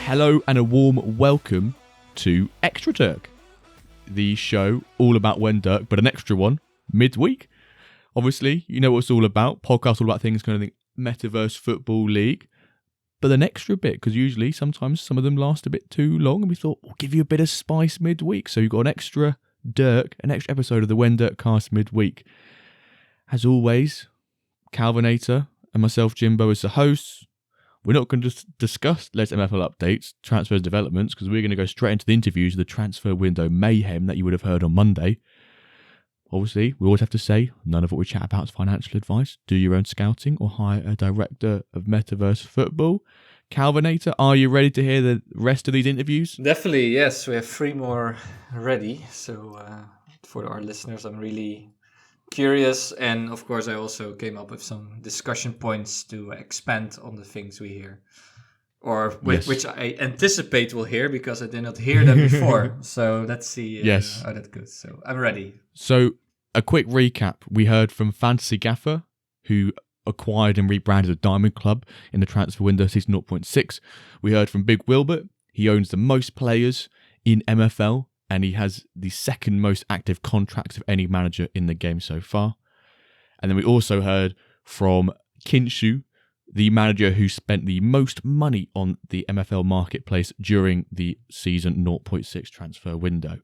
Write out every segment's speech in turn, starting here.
Hello and a warm welcome to ExtraDirk, the show all about when Dirk, but an extra one midweek. Obviously, you know what it's all about. Podcast all about things kind of the Metaverse Football League, but an extra bit because usually, sometimes some of them last a bit too long, and we thought we'll give you a bit of spice midweek. So you've got an extra Dirk, an extra episode of the When Dirk Cast midweek. As always, Calvinator and myself, Jimbo, as the hosts. We're not going to discuss latest MFL updates, transfers, developments, because we're going to go straight into the interviews of the transfer window mayhem that you would have heard on Monday. Obviously, we always have to say, none of what we chat about is financial advice. Do your own scouting or hire a director of Metaverse Football. Calvinator, are you ready to hear the rest of these interviews? Definitely, yes. We have 3 more ready. So for our listeners, I'm really curious. And of course, I also came up with some discussion points to expand on the things we hear. Or which I anticipate we'll hear because I did not hear them before. So let's see how that goes. So I'm ready. So a quick recap. We heard from Fantasy Gaffer, who acquired and rebranded a Diamond Club in the transfer window season 0.6. We heard from Big Wilbert. He owns the most players in MFL, and he has the second most active contracts of any manager in the game so far. And then we also heard from Kinshu, the manager who spent the most money on the MFL marketplace during the season 0.6 transfer window.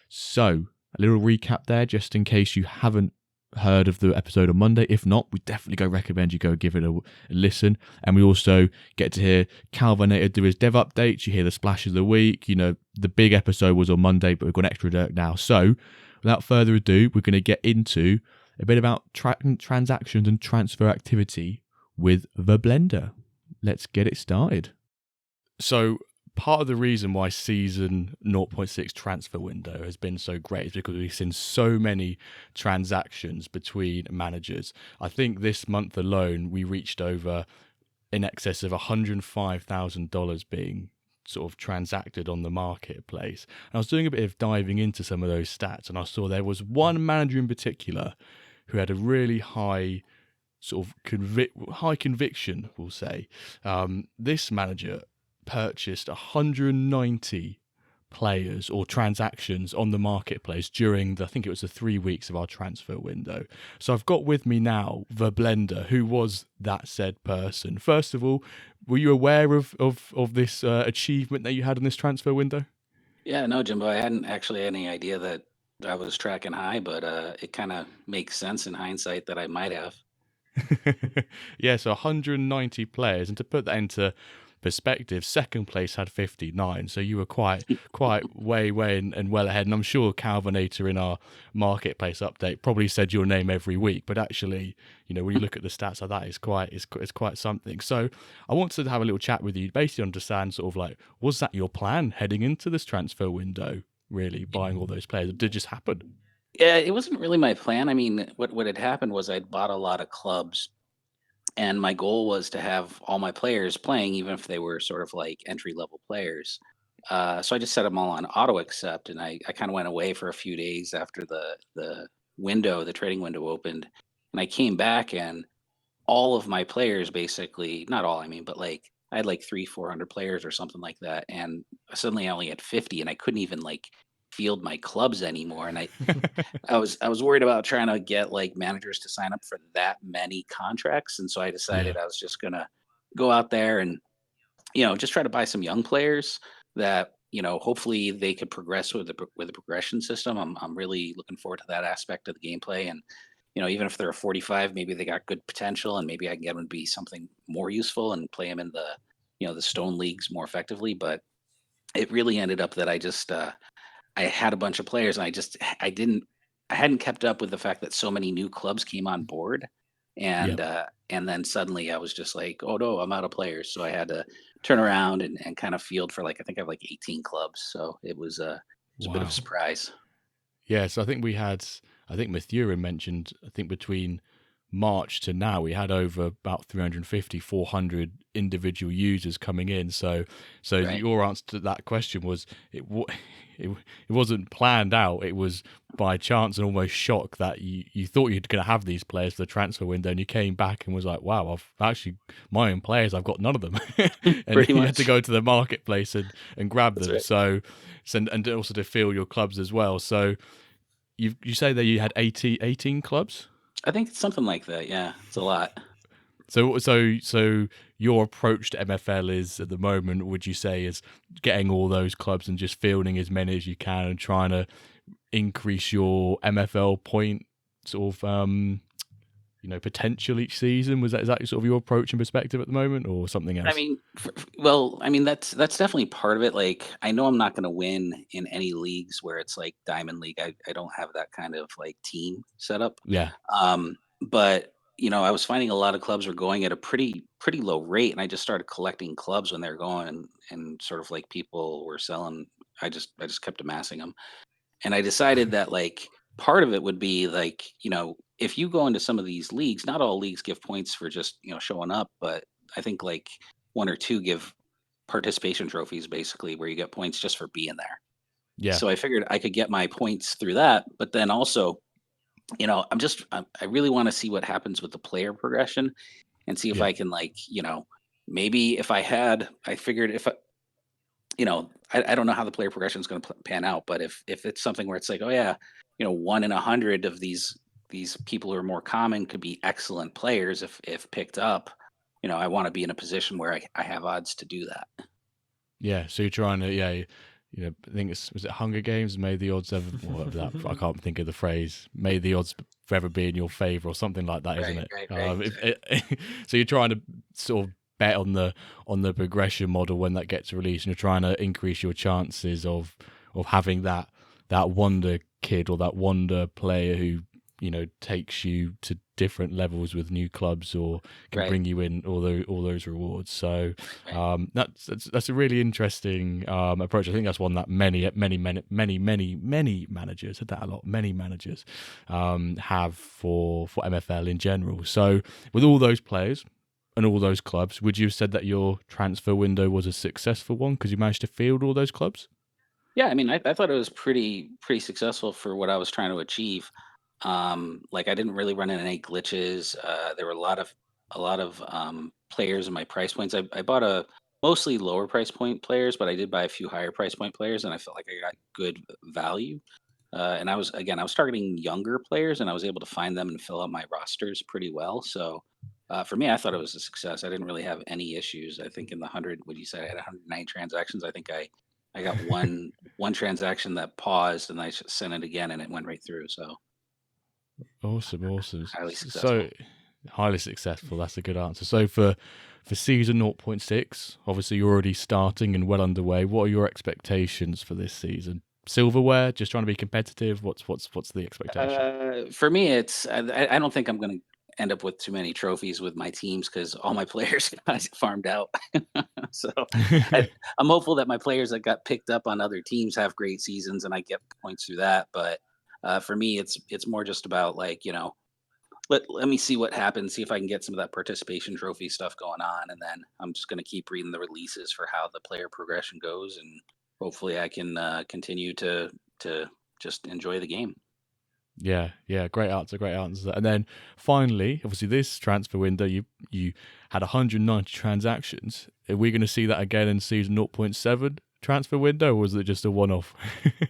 So, a little recap there, just in case you haven't heard of the episode on Monday. If not, we definitely recommend you go give it a listen. And we also get to hear Calvinator do his dev updates. You hear the splash of the week. You know, the big episode was on Monday, but we've got extra Dirk now. So, without further ado, we're going to get into a bit about transactions and transfer activity with the Blender. Let's get it started. So, part of the reason why season 0.6 transfer window has been so great is because we've seen so many transactions between managers. I think this month alone, we reached over in excess of $105,000 being sort of transacted on the marketplace. And I was doing a bit of diving into some of those stats, and I saw there was one manager in particular who had a really high sort of high conviction, we'll say. This manager purchased 190 players or transactions on the marketplace during I think it was the 3 weeks of our transfer window. So I've got with me now the Blender, who was that said person. First of all, were you aware of this achievement that you had in this transfer window? Yeah, no, Jimbo, I hadn't actually any idea that I was tracking high, but it kind of makes sense in hindsight that I might have. Yeah, so 190 players, and to put that into perspective, second place had 59, so you were quite way and well ahead. And I'm sure Calvinator in our marketplace update probably said your name every week, but actually, you know, when you look at the stats like that, it's quite something. So I wanted to have a little chat with you, basically understand sort of like, was that your plan heading into this transfer window, really buying all those players? Or did it just happen? Yeah, it wasn't really my plan. I mean, what had happened was I'd bought a lot of clubs, and my goal was to have all my players playing, even if they were sort of like entry-level players. So I just set them all on auto accept, and I kind of went away for a few days after the trading window opened, and I came back, and all of my players basically, not all, I mean, but like I had like 300-400 players or something like that, and suddenly I only had 50, and I couldn't even like field my clubs anymore. And I was worried about trying to get like managers to sign up for that many contracts, and so I decided I was just gonna go out there and just try to buy some young players that hopefully they could progress with the progression system. I'm really looking forward to that aspect of the gameplay, and even if they're 45, maybe they got good potential, and maybe I can get them to be something more useful and play them in the stone leagues more effectively. But it really ended up that I had a bunch of players, and I hadn't kept up with the fact that so many new clubs came on board, and and then suddenly I was just like, oh no, I'm out of players. So I had to turn around and kind of field for I think I have like 18 clubs. So it was a bit of a surprise. Yeah, so I think Mathurin mentioned, I think between March to now, we had over about 350, 400 individual users coming in. So Right. your answer to that question was it wasn't planned out. It was by chance and almost shock that you thought you're going to have these players for the transfer window, and you came back and was like, wow, I've actually my own players, I've got none of them. And Pretty you had to much. go to the marketplace and grab That's them. right. So and also to fill your clubs as well. So you say that you had 18 clubs? I think it's something like that. Yeah, it's a lot. So your approach to MFL is at the moment, would you say, is getting all those clubs and just fielding as many as you can and trying to increase your MFL point sort of potential each season? Is that sort of your approach and perspective at the moment, or something I else? mean, well, I mean that's definitely part of it. Like, I know I'm not going to win in any leagues where it's like Diamond League. I don't have that kind of like team setup. Yeah, But I was finding a lot of clubs were going at a pretty low rate, and I just started collecting clubs when they're going, and sort of like people were selling. I just kept amassing them, and I decided that like part of it would be like if you go into some of these leagues, not all leagues give points for just showing up, but I think like one or two give participation trophies basically where you get points just for being there. yeah, So I figured I could get my points through that, but then also I really want to see what happens with the player progression and see if yeah, I can like, maybe if I figured if I don't know how the player progression is going to pan out, but if it's something where it's like, oh yeah, 1 in 100 of these people who are more common could be excellent players if picked up. I want to be in a position where I have odds to do that. yeah. So you're trying to, yeah. I think was it Hunger Games? May the odds ever, I can't think of the phrase. May the odds forever be in your favor, or something like that, isn't Right, it? right, right. So you're trying to sort of bet on the progression model when that gets released, and you're trying to increase your chances of having that wonder kid or that wonder player who takes you to different levels with new clubs or can Right, bring you in all those rewards. So right. that's a really interesting approach. I think that's one that many managers, said that a lot, many managers have for MFL in general. So with all those players and all those clubs, would you have said that your transfer window was a successful one because you managed to field all those clubs? Yeah, I mean, I thought it was pretty successful for what I was trying to achieve. Like I didn't really run into any glitches. There were a lot of players in my price points. I bought a mostly lower price point players, but I did buy a few higher price point players, and I felt like I got good value. And I was targeting younger players, and I was able to find them and fill out my rosters pretty well. So for me, I thought it was a success. I didn't really have any issues. I think in the 100, would you say I had 109 transactions? I think I got one transaction that paused, and I sent it again, and it went right through. So Awesome. highly So successful. highly successful. That's a good answer. So for season 0.6, obviously you're already starting and well underway. What are your expectations for this season? Silverware, just trying to be competitive. What's the expectation? For me, it's I don't think I'm going to end up with too many trophies with my teams because all my players got farmed out. So I, I'm hopeful that my players that got picked up on other teams have great seasons and I get points through that. But for me, it's more just about like let me see what happens, see if I can get some of that participation trophy stuff going on, and then I'm just going to keep reading the releases for how the player progression goes, and hopefully I can continue to just enjoy the game. Yeah, great answer. And then finally, obviously, this transfer window, you had 190 transactions. Are we going to see that again in season 0.7 transfer window, or was it just a one-off?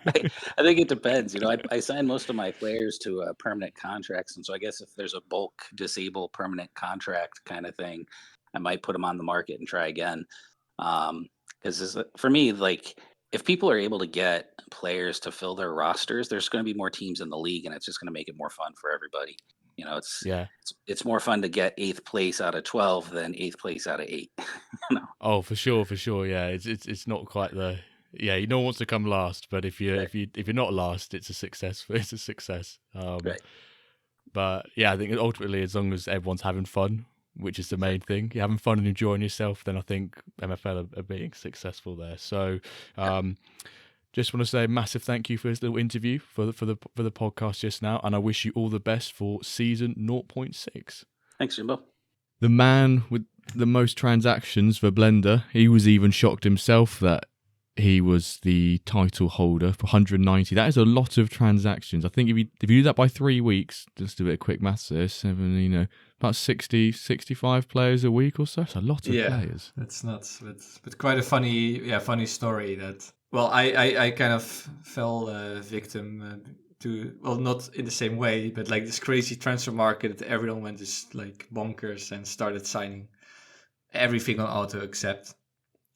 I, I think it depends. I signed most of my players to permanent contracts, and so I guess if there's a bulk disable permanent contract kind of thing, I might put them on the market and try again. Because for me, like if people are able to get players to fill their rosters, there's going to be more teams in the league, and it's just going to make it more fun for everybody. You know, it's Yeah. it's more fun to get eighth place out of 12 than eighth place out of eight. you know, Oh, for sure. Yeah, it's not quite the no one wants to come last, but if you right, if you're not last, it's a success. It's a success. right, But yeah, I think ultimately, as long as everyone's having fun, which is the main exactly. thing, you're having fun and enjoying yourself, then I think MFL are being successful there. So, Yeah. um, just want to say a massive thank you for this little interview for the podcast just now, and I wish you all the best for season 0.6. Thanks, Jimbo. The man with the most transactions for Blender, he was even shocked himself that he was the title holder for 190. That is a lot of transactions. I think if you do that by 3 weeks, just a bit of quick maths there, about 65 players a week or so. It's a lot of players. That's nuts. But quite a funny story that. Well, I kind of fell victim to, well, not in the same way, but like this crazy transfer market that everyone went just like bonkers and started signing everything on auto accept,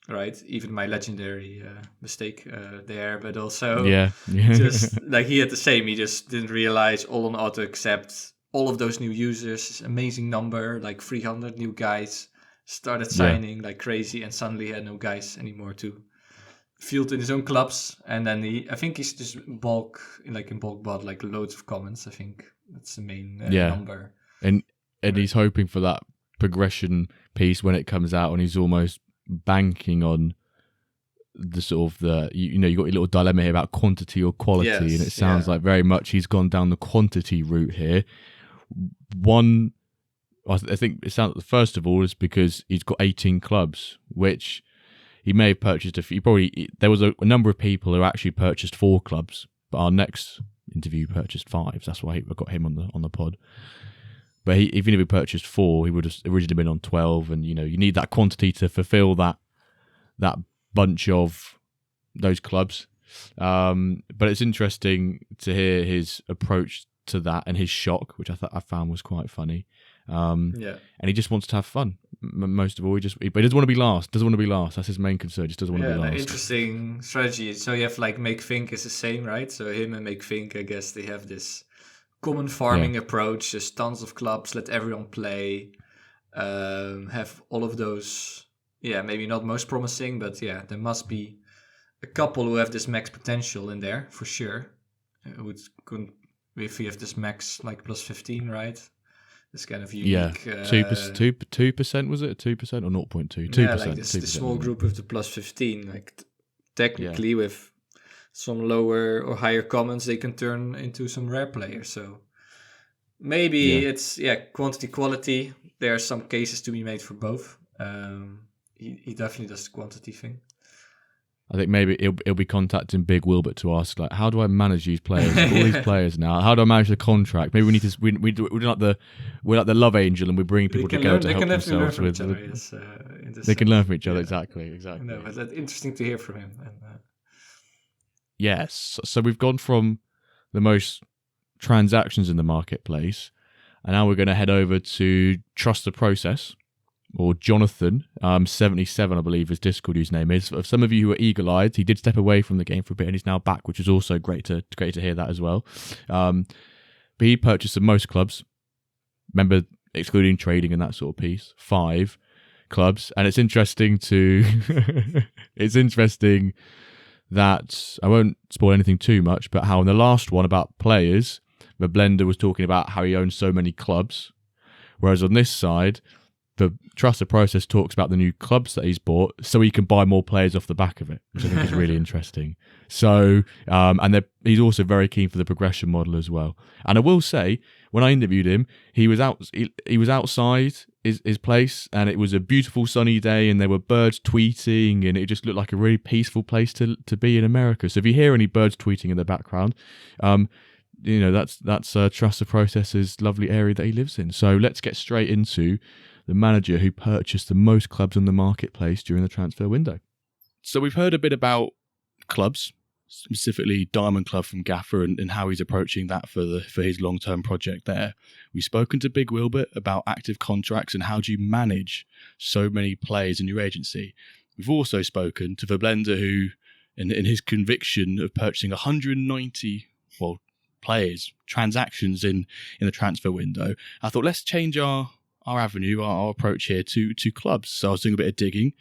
right? Even my legendary mistake there, but also just like he had the same. He just didn't realize all on auto accept, all of those new users, amazing number, like 300 new guys started signing like crazy, and suddenly he had no guys anymore to field in his own clubs. And then I think he's just in bulk bought like loads of comments. I think that's the main number. And he's hoping for that progression piece when it comes out, and he's almost banking on the sort of you got your little dilemma here about quantity or quality, and it sounds like very much he's gone down the quantity route here. I think it sounds, first of all, is because he's got 18 clubs, which he may have purchased a few. There was a number of people who actually purchased 4 clubs, but our next interview purchased 5. That's why I got him on the pod. But even if he purchased 4, he would have originally been on 12. And you need that quantity to fulfill that bunch of those clubs. But it's interesting to hear his approach to that and his shock, which I found was quite funny. And he just wants to have fun. Most of all, but he doesn't want to be last. That's his main concern. Just doesn't want to be last. Interesting strategy. So you have like Make Think is the same, right? So him and Make Think, I guess they have this common farming approach. Just tons of clubs, let everyone play. Have all of those. Yeah, maybe not most promising, but there must be a couple who have this max potential in there for sure. If you have this max like plus 15, right? This kind of unique. 2% was it? 2% or 0.2? 2%. Yeah, like this small group with the plus 15. Like technically, with some lower or higher comments, they can turn into some rare players. So maybe it's quantity quality. There are some cases to be made for both. He definitely does the quantity thing. I think maybe he'll be contacting Big Wilbert to ask, like, how do I manage these players? All these players now. How do I manage the contract? Maybe we need to. We're like the love angel, and we bring people together to help themselves with. They can learn from each other. Exactly. No, but that's interesting to hear from him. Yes. So we've gone from the most transactions in the marketplace, and now we're going to head over to Trust the Process. Or Jonathan, 77, I believe his Discord username is. For some of you who are eagle-eyed, he did step away from the game for a bit and he's now back, which is also great to hear that as well. But he purchased the most clubs. Remember, excluding trading and that sort of piece, 5 clubs. And it's interesting that I won't spoil anything too much, but how in the last one about players, the Blender was talking about how he owns so many clubs, whereas on this side, the Trust the Process talks about the new clubs that he's bought so he can buy more players off the back of it, which I think is really interesting. So, and he's also very keen for the progression model as well. And I will say, when I interviewed him, he was outside his place, and it was a beautiful sunny day, and there were birds tweeting, and it just looked like a really peaceful place to be in America. So if you hear any birds tweeting in the background, that's Trust the Process's lovely area that he lives in. So let's get straight into the manager who purchased the most clubs on the marketplace during the transfer window. So we've heard a bit about clubs, specifically Diamond Club from Gaffer, and how he's approaching that for his long-term project there. We've spoken to Big Wilbert about active contracts and how do you manage so many players in your agency. We've also spoken to the Blender who, in his conviction of purchasing 190 players, transactions in the transfer window. I thought, let's change our avenue, our approach here to clubs. So I was doing a bit of digging,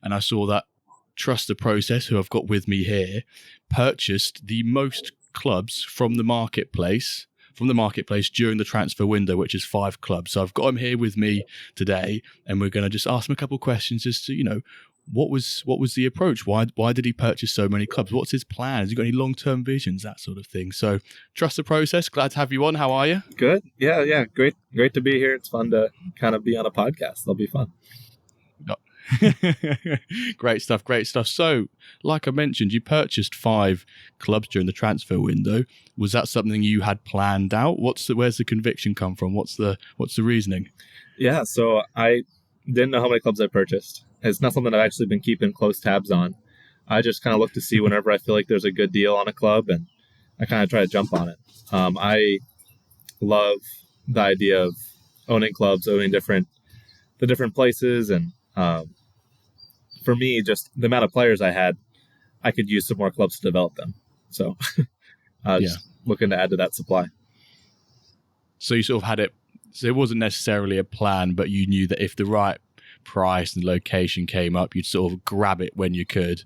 and I saw that Trust the Process, who I've got with me here, purchased the most clubs from the marketplace during the transfer window, which is 5 clubs. So I've got him here with me today, and we're going to just ask him a couple of questions as to, what was the approach? Why did he purchase so many clubs? What's his plan? Has he got any long-term visions, that sort of thing? So trust the process. Glad to have you on. How are you? Good. Yeah. Great to be here. It's fun to kind of be on a podcast. That'll be fun. Great stuff. So, like I mentioned, you purchased 5 clubs during the transfer window. Was that something you had planned out? Where's the conviction come from? What's the reasoning? Yeah, so I didn't know how many clubs I purchased. It's not something I've actually been keeping close tabs on. I just kind of look to see whenever I feel like there's a good deal on a club, and I kind of try to jump on it. I love the idea of owning clubs, owning the different places, and for me, just the amount of players I had, I could use some more clubs to develop them. So just looking to add to that supply. So you sort of had it, so it wasn't necessarily a plan, but you knew that if the right price and location came up, you'd sort of grab it when you could.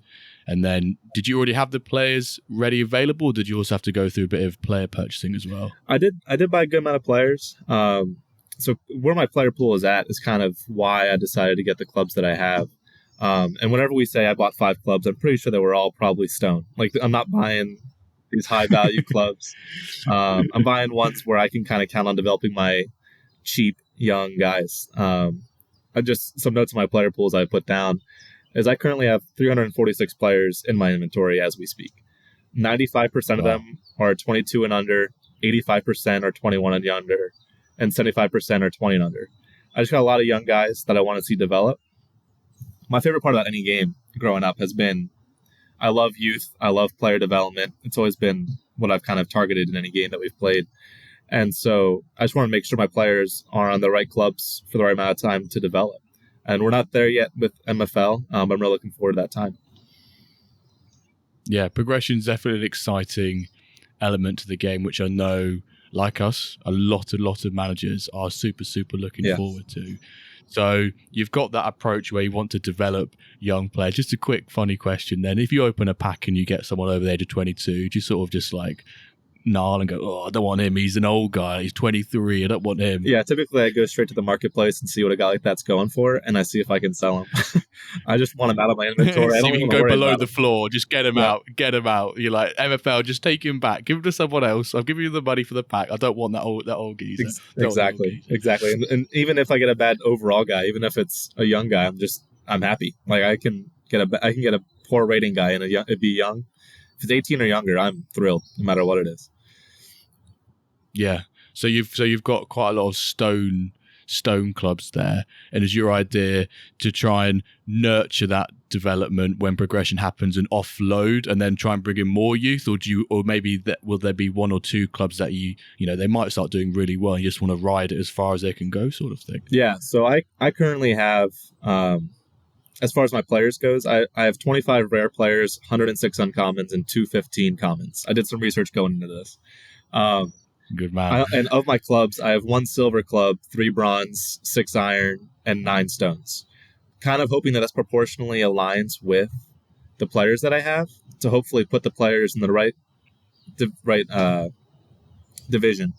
And then did you already have the players ready available, or did you also have to go through a bit of player purchasing as well? I did buy a good amount of players. So where my player pool is at is kind of why I decided to get the clubs that I have. And whenever we say I bought 5 clubs, I'm pretty sure they were all probably stone. Like, I'm not buying these high value clubs. I'm buying ones where I can kind of count on developing my cheap young guys. Some notes on my player pools I put down is I currently have 346 players in my inventory as we speak. 95% of them are 22 and under, 85% are 21 and under, and 75% are 20 and under. I just got a lot of young guys that I want to see develop. My favorite part about any game growing up has been I love youth. I love player development. It's always been what I've kind of targeted in any game that we've played. And so I just want to make sure my players are on the right clubs for the right amount of time to develop. And we're not there yet with MFL, but I'm really looking forward to that time. Yeah, progression is definitely an exciting element to the game, which I know, like us, a lot of managers are super looking forward to. So you've got that approach where you want to develop young players. Just a quick funny question then. If you open a pack and you get someone over the age of 22, do you sort of just like gnarl and go, oh, I don't want him, he's an old guy, he's 23, I don't want him? Yeah, typically I go straight to the marketplace and see what a guy like that's going for, and I see if I can sell him. I just want him out of my inventory. So I don't you can want to go below the him. floor, just get him out. You're like, MFL, just take him back, give him to someone else. I'll give you the money for the pack. I don't want that old geezer. Exactly. And even if I get a bad overall guy, even if it's a young guy, I'm happy. Like, I can get a poor rating guy and it'd be young. If it's 18 or younger, I'm thrilled, no matter what it is. Yeah. So you've got quite a lot of stone clubs there, and is your idea to try and nurture that development when progression happens and offload, and then try and bring in more youth, or maybe will there be 1 or 2 clubs that you know they might start doing really well and you just want to ride it as far as they can go, sort of thing? Yeah. So I currently have, as far as my players goes, I have 25 rare players, 106 uncommons, and 215 commons. I did some research going into this. Good man. And of my clubs, I have 1 silver club, 3 bronze, 6 iron, and 9 stones. Kind of hoping that proportionally aligns with the players that I have to hopefully put the players in the right division.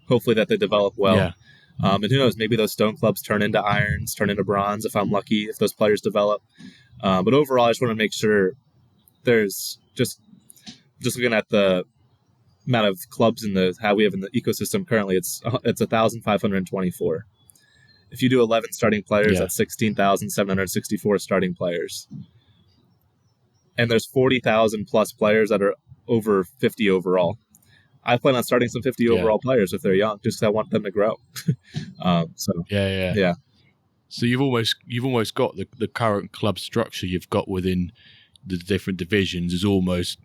Hopefully that they develop well. Yeah. And who knows, maybe those stone clubs turn into irons, turn into bronze if I'm lucky, if those players develop. But overall, I just want to make sure there's just looking at the amount of clubs in how we have in the ecosystem currently, it's 1,524. If you do 11 starting players, that's 16,764 starting players. And there's 40,000 plus players that are over 50 overall. I plan on starting some 50 overall players if they're young, just because I want them to grow. Yeah. So you've almost got the current club structure you've got within the different divisions is almost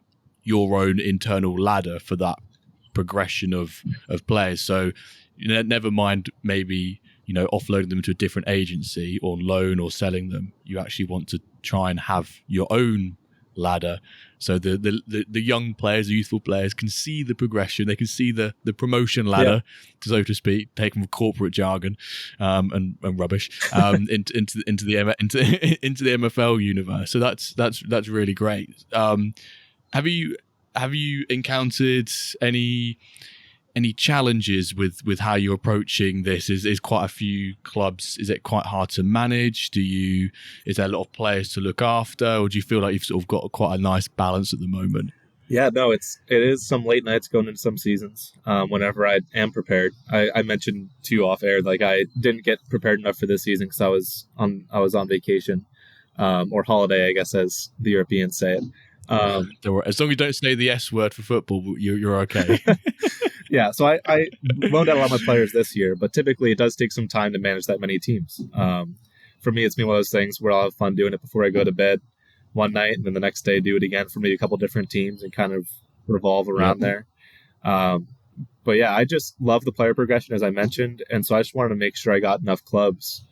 your own internal ladder for that progression of players. So never mind maybe offloading them to a different agency on loan or selling them. You actually want to try and have your own ladder, so the young players, the youthful players, can see the progression. They can see the promotion ladder, so to speak, taken from corporate jargon and rubbish into the MFL universe. So that's really great. Have you encountered any any challenges with how you're approaching this? Is quite a few clubs, is it quite hard to manage? Is there a lot of players to look after, or do you feel like you've sort of got quite a nice balance at the moment? Yeah, no, it is some late nights going into some seasons. Whenever I am prepared, I mentioned to you off air, like I didn't get prepared enough for this season because I was on vacation, or holiday, I guess, as the Europeans say it. As long as you don't say the S word for football, you're okay. Yeah, so I loaned out a lot of my players this year, but typically it does take some time to manage that many teams. For me, it's been one of those things where I'll have fun doing it before I go to bed one night, and then the next day do it again for maybe a couple different teams and kind of revolve around there. But yeah, I just love the player progression, as I mentioned, and so I just wanted to make sure I got enough clubs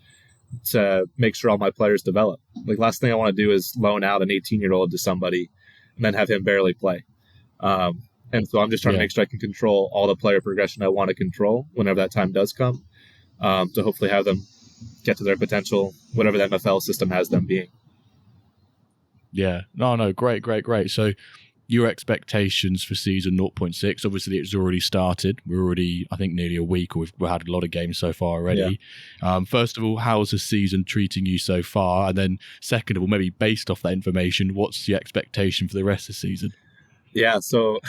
to make sure all my players develop. Like, last thing I want to do is loan out an 18-year-old to somebody and then have him barely play. And so I'm just trying to make sure I can control all the player progression I want to control whenever that time does come, to hopefully have them get to their potential, whatever the MFL system has them being. Yeah. No, great. So your expectations for season 0.6, obviously it's already started. We're already, I think, nearly a week, or we've had a lot of games so far already. Yeah. First of all, how's the season treating you so far? And then second of all, maybe based off that information, what's the expectation for the rest of the season? Yeah, so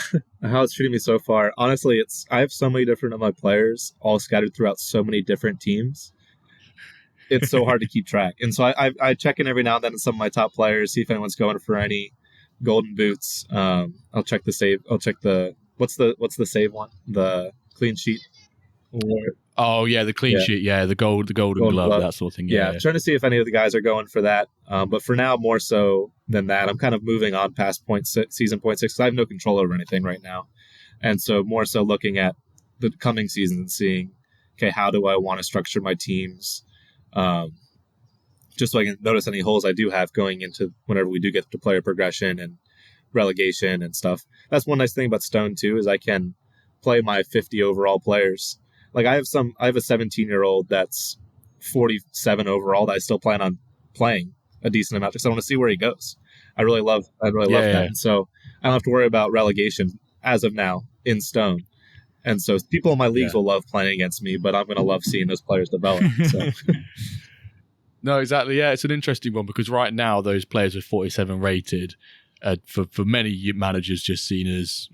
how it's treating me so far, honestly, I have so many different of my players all scattered throughout so many different teams. It's so hard to keep track. And so I check in every now and then with some of my top players, see if anyone's going for any golden boots. I'll check the save. I'll check what's the save one? The clean sheet. Oh yeah, the clean sheet. Yeah, the golden glove, that sort of thing. Yeah, trying to see if any of the guys are going for that. But for now, more so than that, I'm kind of moving on past season 0.6 because I have no control over anything right now, and so more so looking at the coming season and seeing, okay, how do I want to structure my teams, just so I can notice any holes I do have going into whenever we do get to player progression and relegation and stuff. That's one nice thing about Stone too, is I can play my 50 overall players. Like I have a 17-year-old that's 47 overall that I still plan on playing a decent amount because I want to see where he goes. I really love that. And so I don't have to worry about relegation as of now in Stone. And so people in my leagues will love playing against me, but I'm going to love seeing those players develop. So. No, exactly. Yeah, it's an interesting one because right now those players are 47 rated. For many managers, just seen as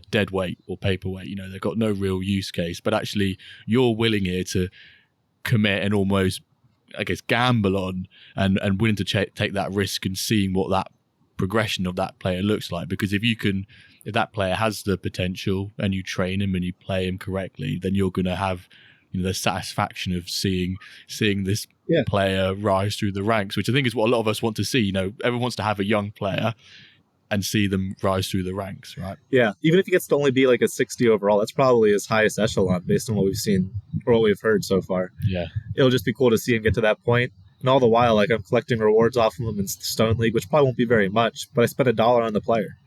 dead weight or paperweight. They've got no real use case. But actually, you're willing here to commit and almost, I guess, gamble on and willing to take that risk and seeing what that progression of that player looks like. Because if that player has the potential and you train him and you play him correctly, then you're going to have the satisfaction of seeing this player rise through the ranks, which I think is what a lot of us want to see. Everyone wants to have a young player and see them rise through the ranks, right? Yeah, even if he gets to only be like a 60 overall, that's probably his highest echelon based on what we've seen or what we've heard so far. Yeah, it'll just be cool to see him get to that point. And all the while, like, I'm collecting rewards off of him in Stone League, which probably won't be very much, but I spent $1 on the player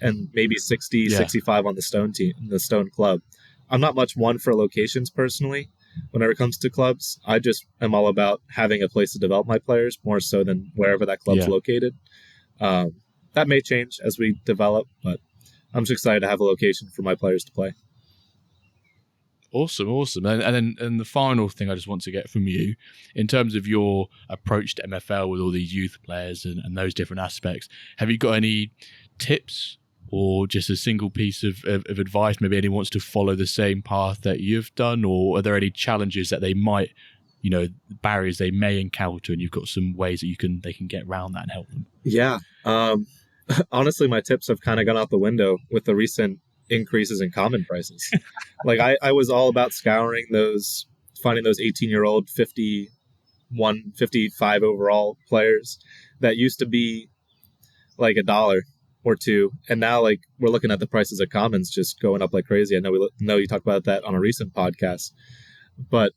and maybe 65 on the Stone team, the Stone club. I'm not much one for locations personally. Whenever it comes to clubs, I just am all about having a place to develop my players more so than wherever that club's located. That may change as we develop, but I'm just excited to have a location for my players to play. Awesome. And then the final thing I just want to get from you, in terms of your approach to MFL with all these youth players and those different aspects, have you got any tips or just a single piece of advice? Maybe anyone wants to follow the same path that you've done, or are there any challenges that they might, barriers they may encounter, and you've got some ways that they can get around that and help them? Yeah. Honestly, my tips have kind of gone out the window with the recent increases in common prices. Like I was all about finding those 18-year-old 51, 55 overall players that used to be like $1 or $2, and now like we're looking at the prices of commons just going up like crazy. I know you talked about that on a recent podcast, but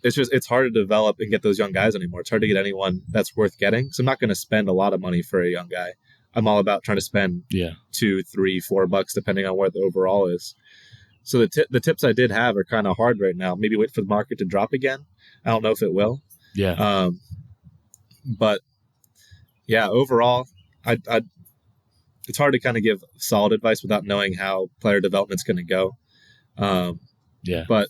it's hard to develop and get those young guys anymore. It's hard to get anyone that's worth getting. So I'm not going to spend a lot of money for a young guy. I'm all about trying to spend $2, $3, $4 depending on where the overall is. So the tips I did have are kind of hard right now. Maybe wait for the market to drop again. I don't know if it will. Yeah. But yeah, overall, it's hard to kind of give solid advice without knowing how player development's going to go. Yeah. But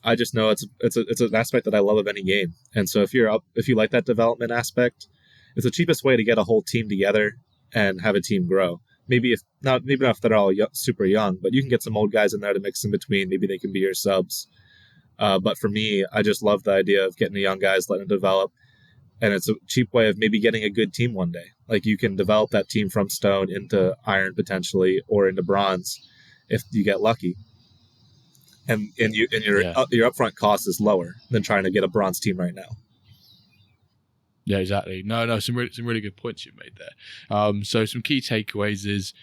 I just know it's an aspect that I love of any game. And so if you like that development aspect, it's the cheapest way to get a whole team together and have a team grow. Maybe not if they're all super young, but you can get some old guys in there to mix in between. Maybe they can be your subs. But for me, I just love the idea of getting the young guys, letting them develop. And it's a cheap way of maybe getting a good team one day. Like you can develop that team from stone into iron potentially, or into bronze if you get lucky. And your upfront cost is lower than trying to get a bronze team right now. Yeah, exactly. No, some really good points you made there. So some key takeaways is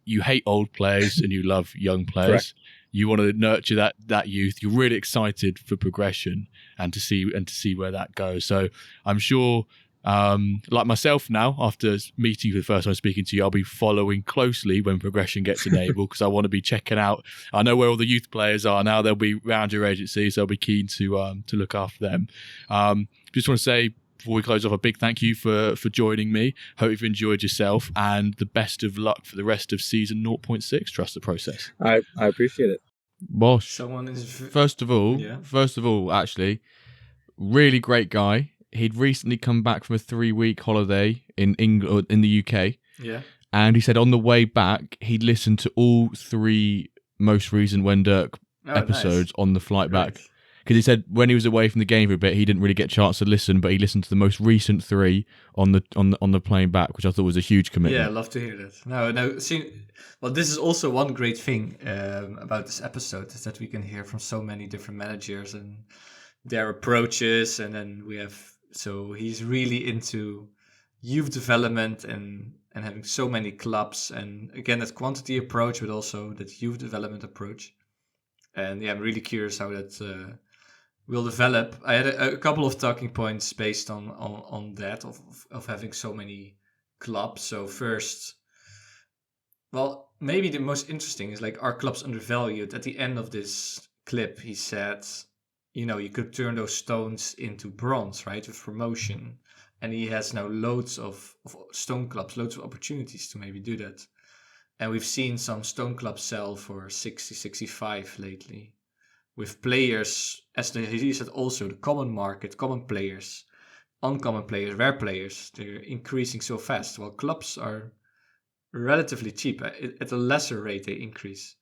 you hate old players and you love young players. Correct. You want to nurture that youth. You're really excited for progression and to see where that goes. So I'm sure, like myself now, after meeting you for the first time, speaking to you, I'll be following closely when progression gets enabled because I want to be checking out. I know where all the youth players are now. They'll be around your agency, so I'll be keen to look after them. Just want to say, before we close off, a big thank you for joining me. Hope you've enjoyed yourself, and the best of luck for the rest of season 0.6. Trust the process. I appreciate it. Bosh. Someone is First of all, actually, really great guy. He'd recently come back from a 3-week holiday in England, in the UK. Yeah. And he said on the way back, he'd listened to all 3 most recent ExtraDirk episodes on the flight back. Because he said when he was away from the game for a bit, he didn't really get a chance to listen, but he listened to the most recent 3 on the plane back, which I thought was a huge commitment. Yeah, I love to hear that. No. See, well, this is also one great thing about this episode is that we can hear from so many different managers and their approaches, and then so he's really into youth development and having so many clubs, and again that quantity approach, but also that youth development approach. And yeah, I'm really curious how that will develop. I had a couple of talking points based on that of having so many clubs. So first, well, maybe the most interesting is like, are clubs undervalued? At the end of this clip, he said, you could turn those stones into bronze, right, with promotion. And he has now loads of stone clubs, loads of opportunities to maybe do that. And we've seen some stone clubs sell for 60, 65 lately. With players, as he said, also the common market, common players, uncommon players, rare players, they're increasing so fast, while clubs are relatively cheap. At a lesser rate, they increase.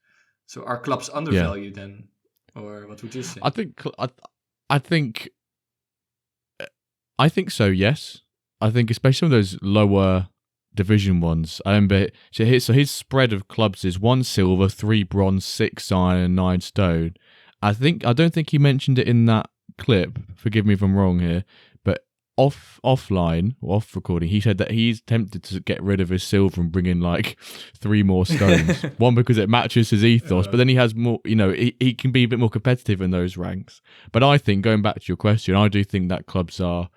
So are clubs undervalued then? Or what would you say? I think so, yes. I think especially some of those lower division ones. I remember, so his spread of clubs is 1 silver, 3 bronze, 6 iron, and 9 stone. I don't think he mentioned it in that clip. Forgive me if I'm wrong here, but off recording, he said that he's tempted to get rid of his silver and bring in like 3 more stones. One, because it matches his ethos, but then he has more. He can be a bit more competitive in those ranks. But I think, going back to your question, I do think that clubs are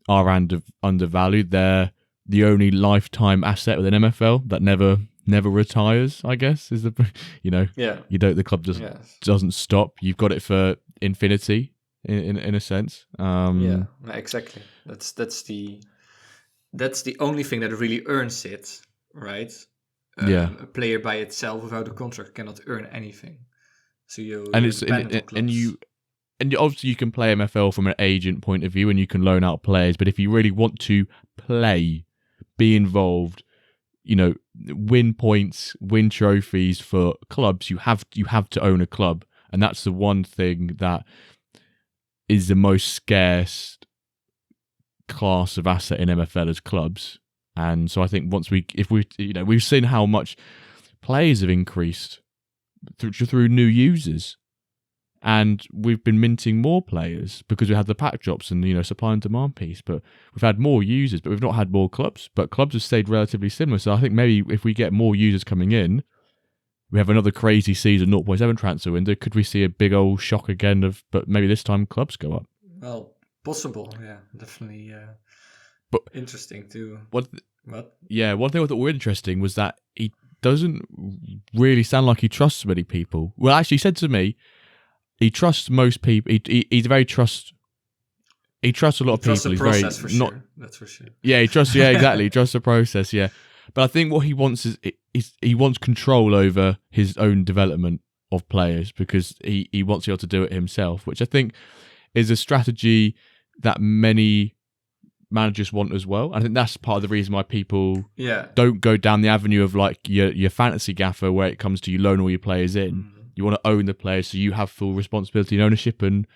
undervalued. They're the only lifetime asset within MFL that never retires, I guess, is the the club doesn't stop. You've got it for infinity in a sense. Yeah, exactly. That's the only thing that really earns it, right? A player by itself without a contract cannot earn anything. So obviously you can play MFL from an agent point of view and you can loan out players, but if you really want to play, be involved, win points, win trophies for clubs, you have to own a club, and that's the one thing that is the most scarce class of asset in MFL as clubs. And so I think we've seen how much players have increased through new users, and we've been minting more players because we had the pack drops and supply and demand piece, but we've had more users, but we've not had more clubs. But clubs have stayed relatively similar. So I think maybe if we get more users coming in, we have another crazy season 0.7 transfer window. Could we see a big old shock again but maybe this time clubs go up? Well, possible, yeah, definitely. But interesting too. What? Yeah, one thing I thought were interesting was that he doesn't really sound like he trusts many people. Well, actually, he said to me, he trusts most people. He's very He trusts a lot of people. Trusts the process for sure. That's for sure. Yeah, he trusts. Yeah, exactly. He trusts the process. Yeah, but I think what he wants is he wants control over his own development of players because he wants to be able to do it himself, which I think is a strategy that many managers want as well. I think that's part of the reason why people don't go down the avenue of like your fantasy gaffer where it comes to you loan all your players in. You want to own the players so you have full responsibility and ownership, and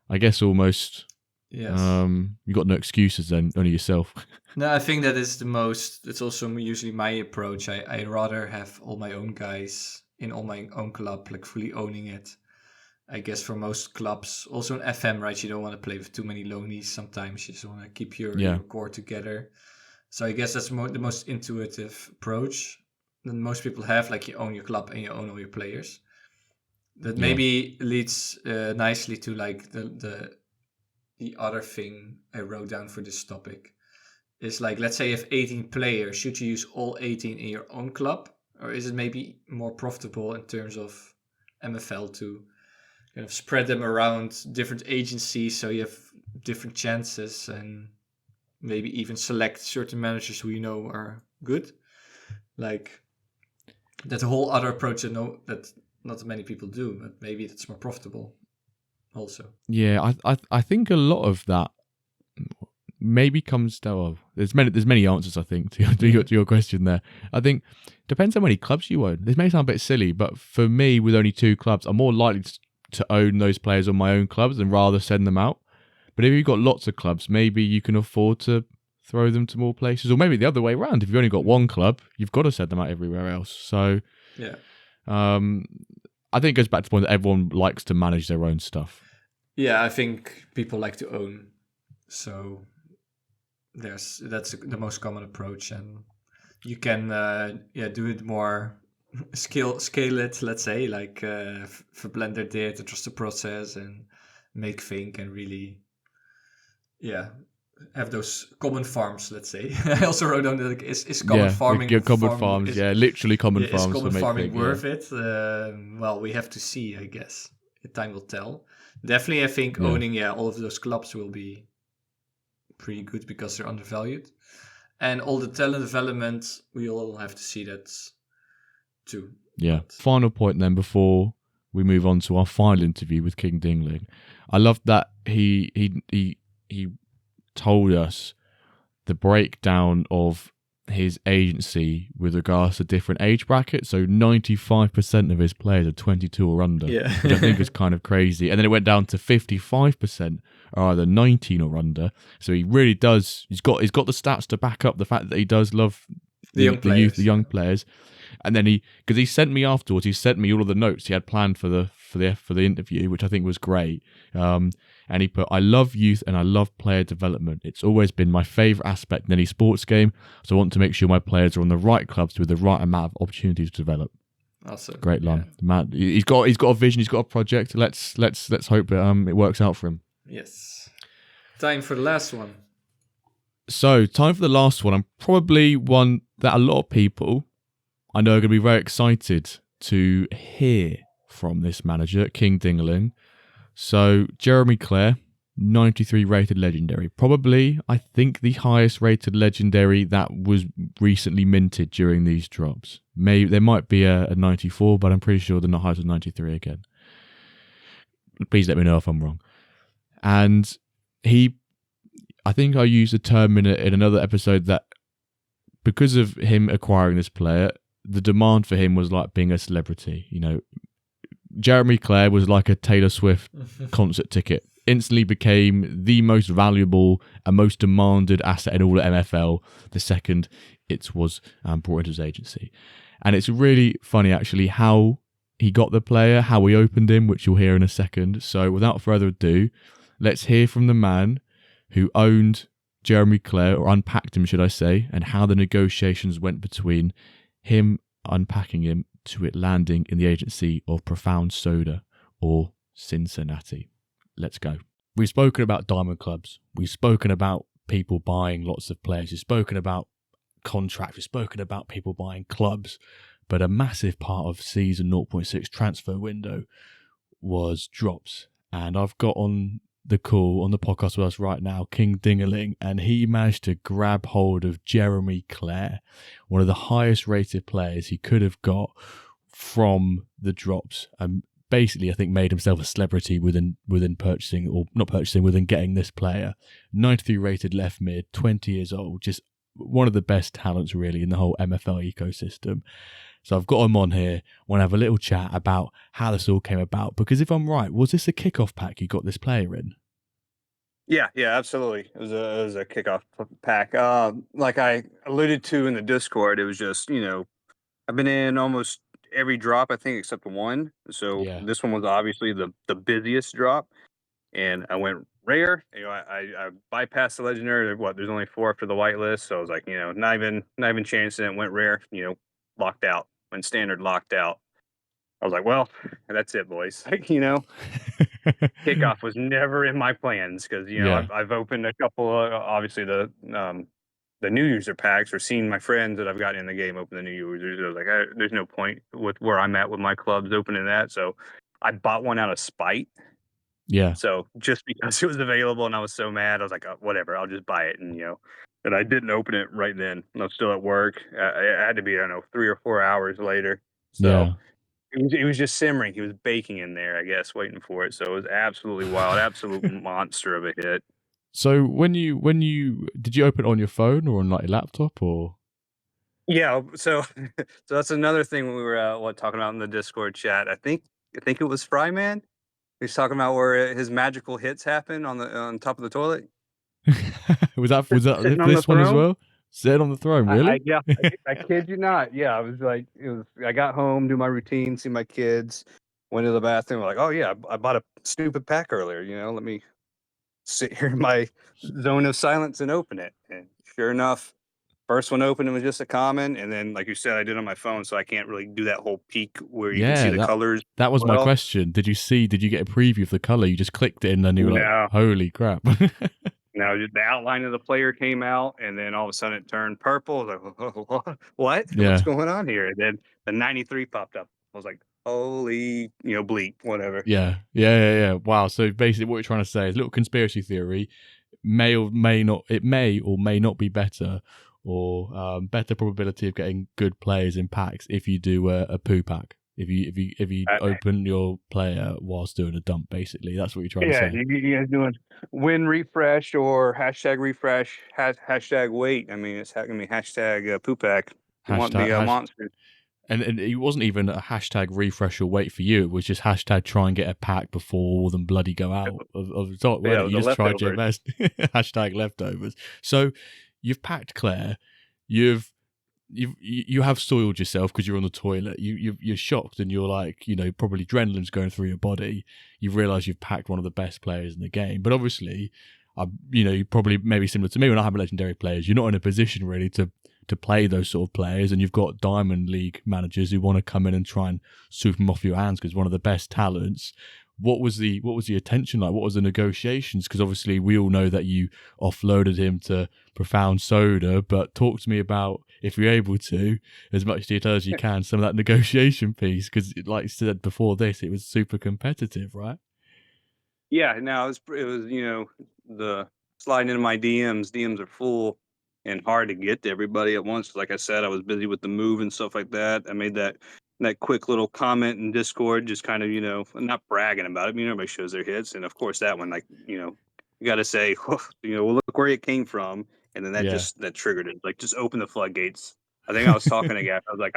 I guess almost you've got no excuses then, only yourself. No, I think that is the most, it's also usually my approach. I rather have all my own guys in all my own club, like fully owning it. I guess for most clubs, also in FM, right, you don't want to play with too many loanies sometimes. You just want to keep your core together. So I guess that's the most intuitive approach that most people have, like you own your club and you own all your players. That maybe leads nicely to like the other thing I wrote down for this topic. Is like, let's say you have 18 players, should you use all 18 in your own club? Or is it maybe more profitable in terms of MFL to kind of spread them around different agencies so you have different chances and maybe even select certain managers who you know are good? Like, that's a whole other approach that not many people do, but maybe that's more profitable also. Yeah, I think a lot of that maybe comes down. Well, there's many answers I think to your question there. I think depends how many clubs you own. This may sound a bit silly, but for me, with only 2 clubs, I'm more likely to own those players on my own clubs and rather send them out. But if you've got lots of clubs, maybe you can afford to throw them to more places, or maybe the other way around. If you've only got 1 club, you've got to send them out everywhere else. So I think it goes back to the point that everyone likes to manage their own stuff. Yeah, I think people like to own. So that's the most common approach, and you can do it more scale it, let's say, like Verblender did, to trust the process and make think and really have those common farms, let's say. I also wrote down that is common farming common farms, literally common farms. Is common farming worth it? Well, we have to see, I guess. Time will tell. Definitely, I think owning all of those clubs will be pretty good because they're undervalued. And all the talent development, we all have to see that too. Yeah. Final point then before we move on to our final interview with King Dingling. I love that he told us the breakdown of his agency with regards to different age brackets. So 95% of his players are 22 or under, which I think is kind of crazy. And then it went down to 55% are either 19 or under. So he really does. He's got the stats to back up the fact that he does love the young players. And then because he sent me afterwards, he sent me all of the notes he had planned for the interview, which I think was great. And he put, "I love youth and I love player development. It's always been my favourite aspect in any sports game. So I want to make sure my players are on the right clubs with the right amount of opportunities to develop." Awesome. Great line, man. He's got a vision. He's got a project. Let's hope it works out for him. Yes. Time for the last one. So time for the last one. I'm probably one that a lot of people I know are going to be very excited to hear from this manager, King Dingling. So Jeremy Clare, 93 rated legendary. Probably, I think, the highest rated legendary that was recently minted during these drops. Maybe there might be a 94, but I'm pretty sure they're not higher than 93 again. Please let me know if I'm wrong. And I think I used a term in another episode that because of him acquiring this player, the demand for him was like being a celebrity. You know, Jeremy Clare was like a Taylor Swift concert ticket. Instantly became the most valuable and most demanded asset in all of MFL the second it was brought into his agency. And it's really funny, actually, how he got the player, how we opened him, which you'll hear in a second. So without further ado, let's hear from the man who owned Jeremy Clare, or unpacked him, should I say, and how the negotiations went between him unpacking him to it landing in the agency of Profound Soda or Cincinnati. Let's go. We've spoken about diamond clubs. We've spoken about people buying lots of players. We've spoken about contracts. We've spoken about people buying clubs. But a massive part of season 0.6 transfer window was drops. And I've got on the call on the podcast with us right now, King Dingaling, and he managed to grab hold of Jeremy Clare, one of the highest rated players he could have got from the drops. Basically, I think made himself a celebrity within purchasing, or not purchasing, within getting this player. 93 rated left mid, 20 years old, just one of the best talents really in the whole MFL ecosystem. So I've got him on here. I want to have a little chat about how this all came about, because if I'm right, was this a kickoff pack you got this player in? Yeah, absolutely. It was a kickoff pack. Like I alluded to in the Discord, it was just, I've been in almost every drop, I think, except one. So Yeah. this one was obviously the busiest drop, and I went rare. I bypassed the legendary. There's only 4 after the whitelist, so I was like, not even chancing it. Went rare. Locked out. Went standard, locked out. I was like, well, that's it, boys. Kickoff was never in my plans because Yeah. I've opened a couple of obviously the new user packs, or seen my friends that I've gotten in the game open the new users. I was like, there's no point with where I'm at with my clubs opening that. So I bought one out of spite. Yeah. So just because it was available and I was so mad, I was like, whatever, I'll just buy it. And I didn't open it right then. I was still at work. It had to be, I don't know, 3 or 4 hours later. So Yeah. it was just simmering. He was baking in there, I guess, waiting for it. So it was absolutely wild, absolute monster of a hit. So when you did you open it on your phone or on like a laptop or? Yeah, so so that's another thing we were talking about in the Discord chat. I think it was Fryman. He's talking about where his magical hits happen on top of the toilet. was that Sitting on the this one as throne. well? Sit on the throne, really? I kid you not. Yeah, I was like, I got home, do my routine, see my kids, went to the bathroom. Like, oh yeah, I bought a stupid pack earlier. Let me sit here in my zone of silence and open it. And sure enough, first one opened, it was just a common, and then like you said, I did it on my phone, so I can't really do that whole peek where you can see Yeah, the colors. that was my Well, question. Did you get a preview of the color? You just clicked it and then you were like, no, holy crap. no, just the outline of the player came out, and then all of a sudden it turned purple. I was like, what? What's Yeah. going on here? And then the 93 popped up. I was like, holy, bleep, whatever. Yeah. Wow. So basically what you're trying to say is a little conspiracy theory. It may or may not be better, or better probability of getting good players in packs if you do a poo pack. If you open your player whilst doing a dump, basically. That's what you're trying to Yeah, say. you guys doing win refresh or hashtag refresh, hashtag wait. I mean, hashtag poopack. You want the Hashtag monster. And it wasn't even a hashtag refresh or wait for you. It was just hashtag try and get a pack before all them bloody go out of stock. Yeah, You the just tried your leftovers. best. Hashtag leftovers. So you've packed Claire. You have soiled yourself because you're on the toilet. You're shocked and you're like, probably adrenaline's going through your body. You realise you've packed one of the best players in the game. But obviously, you probably maybe similar to me when I have legendary players. You're not in a position really to play those sort of players, and you've got Diamond League managers who want to come in and try and sweep them off your hands because one of the best talents. What was the attention like? What was the negotiations? Because obviously we all know that you offloaded him to Profound Soda, but talk to me about, if you're able to, as much detail as you can, some of that negotiation piece, because like I said before this, it was super competitive, right? Yeah, no, it was the sliding into my DMs. DMs are full and hard to get to everybody at once. Like I said, I was busy with the move and stuff like that. I made that quick little comment in Discord, just kind of not bragging about it. Everybody shows their hits, and of course that one, like you got to say, well, look where it came from, and then Yeah. that triggered it. Like just open the floodgates. I think I was talking to Gaff. I was like,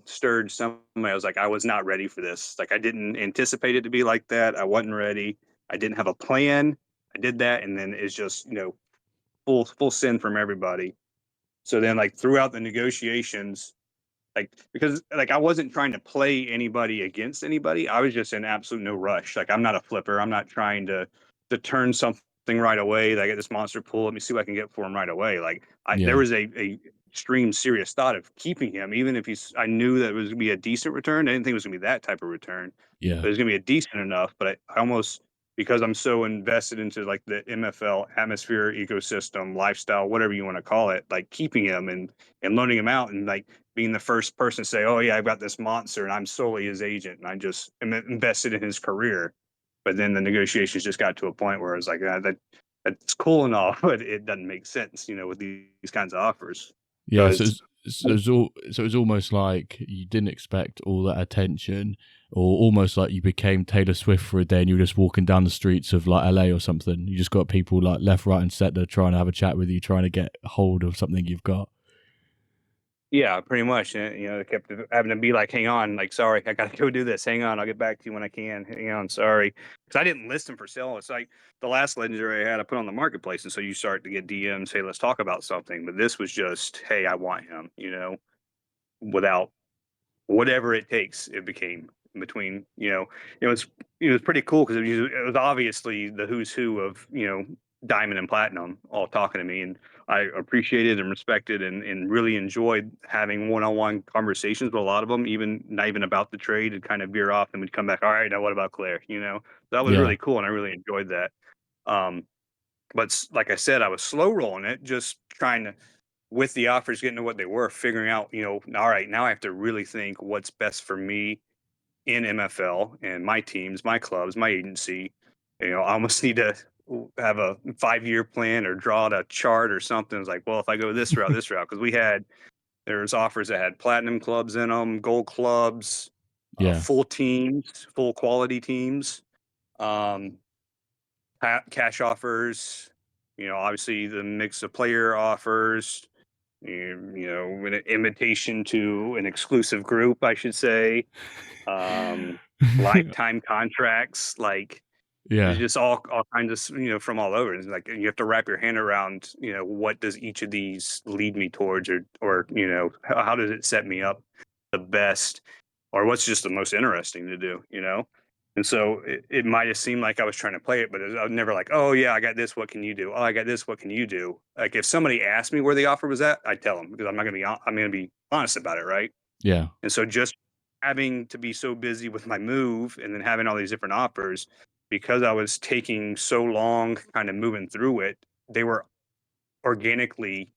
stirred somebody. I was like, I was not ready for this. Like I didn't anticipate it to be like that. I wasn't ready. I didn't have a plan. I did that, and then it's just full sin from everybody. So then like throughout the negotiations, like because like I wasn't trying to play anybody against anybody. I was just in absolute no rush. Like I'm not a flipper. I'm not trying to turn something right away. Like, I get this monster pool. Let me see what I can get for him right away. Like there Yeah. was a extreme serious thought of keeping him, even if I knew that it was gonna be a decent return. I didn't think it was gonna be that type of return, Yeah. but it was gonna be a decent enough. But I almost, because I'm so invested into like the MFL atmosphere, ecosystem, lifestyle, whatever you want to call it, like keeping him and loaning him out, and like being the first person to say, oh yeah, I've got this monster and I'm solely his agent and I just am invested in his career. But then the negotiations just got to a point where I was like, that's cool and all, but it doesn't make sense, with these kinds of offers. Yeah, so Because So it was almost like you didn't expect all that attention, or almost like you became Taylor Swift for a day and you were just walking down the streets of like LA or something. You just got people like left, right, and centre trying to have a chat with you, trying to get hold of something you've got. Yeah, pretty much. It kept having to be like, hang on, like, sorry, I got to go do this. Hang on, I'll get back to you when I can. Hang on, sorry. Because I didn't list them for sale. It's like the last legendary I had, I put on the marketplace. And so you start to get DMs, hey, let's talk about something. But this was just, hey, I want him, without whatever it takes. It became in between, it was pretty cool because it was obviously the who's who of diamond and platinum all talking to me, and I appreciated and respected and really enjoyed having one-on-one conversations with a lot of them, even not even about the trade, and kind of veer off and we'd come back, all right, now what about Claire? That was Yeah, really cool and I really enjoyed that. But like I said, I was slow rolling it, just trying to, with the offers getting to what they were, figuring out, all right, now I have to really think what's best for me in MFL and my teams, my clubs, my agency. I almost need to have a 5-year plan or draw out a chart or something. It's like, well, if I go this route, because there's offers that had platinum clubs in them, gold clubs, yeah, full teams, full quality teams, um, cash offers, obviously the mix of player offers, an invitation to an exclusive group, I should say, um, lifetime contracts, like it's yeah, just all kinds of, from all over. It's like you have to wrap your hand around, what does each of these lead me towards, or how does it set me up the best, or what's just the most interesting to do. And so it might have seemed like I was trying to play it, but I was never like, oh yeah, I got this. What can you do? Oh, I got this. What can you do? Like if somebody asked me where the offer was at, I'd tell them because I'm going to be honest about it, right? yeah, And so just having to be so busy with my move and then having all these different offers, because I was taking so long kind of moving through it, they were organically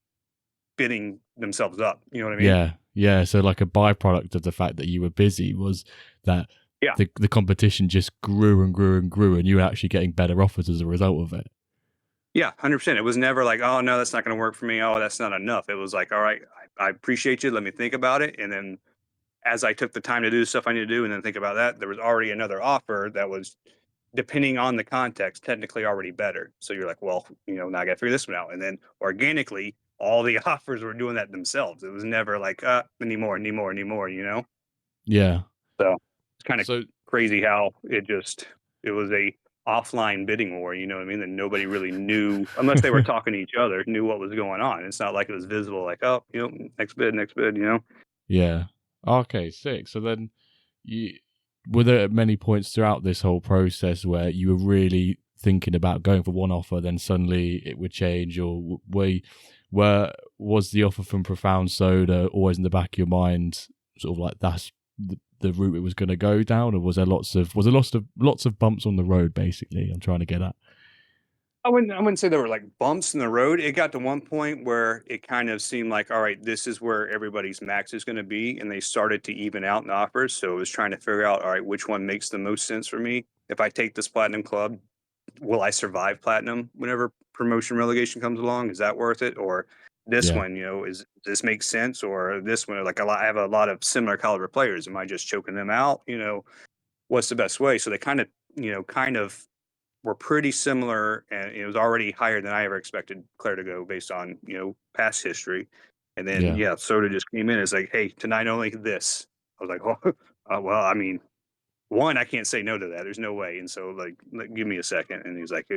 fitting themselves up. You know what I mean? yeah, yeah. So like a byproduct of the fact that you were busy was that Yeah. the competition just grew and grew and grew, and you were actually getting better offers as a result of it. Yeah, 100%. It was never like, oh, no, that's not going to work for me. Oh, that's not enough. It was like, all right, I appreciate you. Let me think about it. And then as I took the time to do the stuff I need to do and then think about that, there was already another offer that was, depending on the context, technically already better. So you're like, well, now I got to figure this one out. And then organically, all the offers were doing that themselves. It was never like, need more. Yeah. So it's kind of So crazy how it was a offline bidding war, you know what I mean? That nobody really knew, unless they were talking to each other, knew what was going on. It's not like it was visible, like, oh, next bid. yeah. Okay, sick. So then you were there at many points throughout this whole process where you were really thinking about going for one offer, then suddenly it would change, or where was the offer from Profound Soda always in the back of your mind, sort of like that's the route it was going to go down, or was there lots of bumps on the road? Basically, I'm trying to get at. I wouldn't say there were like bumps in the road. It got to one point where it kind of seemed like, all right, this is where everybody's max is going to be. And they started to even out in offers. So it was trying to figure out, all right, which one makes the most sense for me. If I take this platinum club, will I survive platinum whenever promotion relegation comes along? Is that worth it? Or this Yeah, one, does this make sense? Or this one, like I have a lot of similar caliber players. Am I just choking them out? What's the best way? So they kind of were pretty similar, and it was already higher than I ever expected Claire to go based on past history. And then yeah, yeah, Soda just came in. It's like, hey, tonight only this. I was like, oh, well, I mean, one, I can't say no to that. There's no way. And so give me a second. And he's like,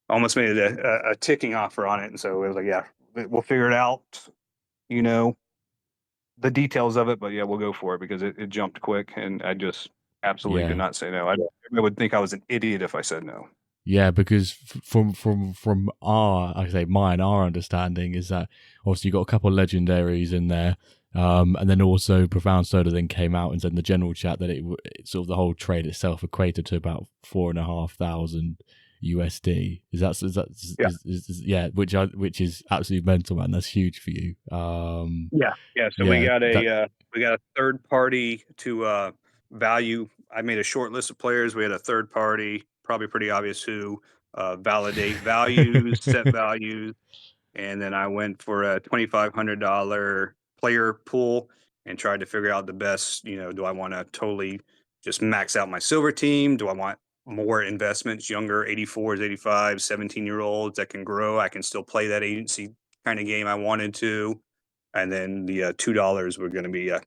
almost made it a ticking offer on it. And so it was like, yeah, we'll figure it out. You know the details of it, but yeah, we'll go for it because it jumped quick, and I just absolutely could yeah. not say no. I would think I was an idiot if I said no. Yeah, because from our, I say mine, our understanding is that obviously you got a couple of legendaries in there, and then also Profound Soda then came out and said in the general chat that it sort of the whole trade itself equated to about 4,500 USD. Yeah. Yeah, which is absolutely mental, man. That's huge for you. Yeah. So Yeah, we got a third party to value. I made a short list of players. We had a third party, probably pretty obvious who, validate values, set values, and then I went for a $2,500 player pool and tried to figure out the best. Do I want to totally just max out my silver team? Do I want more investments, younger 84s, 85s, 17-year-olds that can grow? I can still play that agency kind of game I wanted to. And then the $2 were going to be a